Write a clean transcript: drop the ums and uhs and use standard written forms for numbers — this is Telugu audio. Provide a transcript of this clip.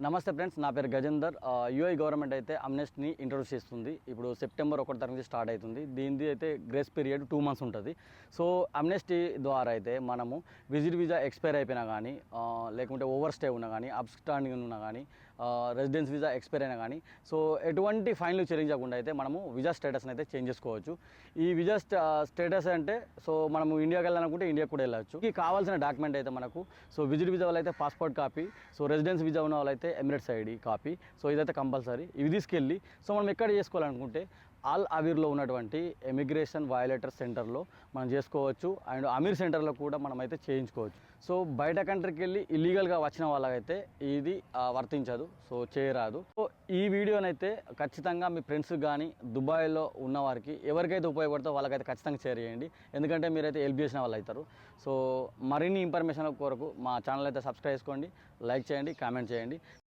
నమస్తే ఫ్రెండ్స్, నా పేరు గజేందర్. యూఐ గవర్నమెంట్ అయితే అమ్నెస్టీని ఇంట్రొడ్యూస్ చేస్తుంది. ఇప్పుడు సెప్టెంబర్ 1 తారీఖు నుంచి స్టార్ట్ అవుతుంది. దీనిది అయితే గ్రేస్ పీరియడ్ 2 months ఉంటుంది. సో అమ్నెస్టీ ద్వారా అయితే మనము విజిట్ వీజా ఎక్స్పైర్ అయిపోయినా కానీ, లేకుంటే ఓవర్ స్టే ఉన్నా కానీ, అబ్స్టాండింగ్ ఉన్నా కానీ, రెసిడెన్స్ వీజా ఎక్స్పైర్ అయినా కానీ, సో ఎటువంటి ఫైన్లు చెల్లించకుండా అయితే మనము వీజా స్టేటస్ని అయితే చేంజ్ చేసుకోవచ్చు. ఈ వీజా స్టేటస్ అంటే సో మనము ఇండియాకి వెళ్ళాలనుకుంటే ఇండియాకి కూడా వెళ్ళచ్చు. ఈ కావాల్సిన డాక్యుమెంట్ అయితే మనకు సో విజిట్ వీజా వాళ్ళు అయితే passport copy, so residence visa ఉన్న వాళ్ళైతే ఎమిరేట్స్ ఐడి కాపీ, సో ఇదైతే కంపల్సరీ. ఇవి తీసుకెళ్ళి సో మనం ఎక్కడ చేసుకోవాలనుకుంటే ఆల్ అమీర్లో ఉన్నటువంటి ఎమిగ్రేషన్ వయలేటర్ సెంటర్లో మనం చేసుకోవచ్చు. అండ్ అమీర్ సెంటర్లో కూడా మనం అయితే చేయించుకోవచ్చు. సో బయట కంట్రీకి వెళ్ళి ఇల్లీగల్గా వచ్చిన వాళ్ళకైతే ఇది వర్తించదు, సో చేయరాదు. సో ఈ వీడియోనైతే ఖచ్చితంగా మీ ఫ్రెండ్స్ కానీ దుబాయ్లో ఉన్న వారికి ఎవరికైతే ఉపయోగపడుతుందో వాళ్ళకైతే ఖచ్చితంగా షేర్ చేయండి. ఎందుకంటే మీరైతే హెల్ప్ చేసిన వాళ్ళు అవుతారు. సో మరిన్ని ఇన్ఫర్మేషన్ కొరకు మా ఛానల్ అయితే సబ్స్క్రైబ్ చేసుకోండి, లైక్ చేయండి, కామెంట్ చేయండి.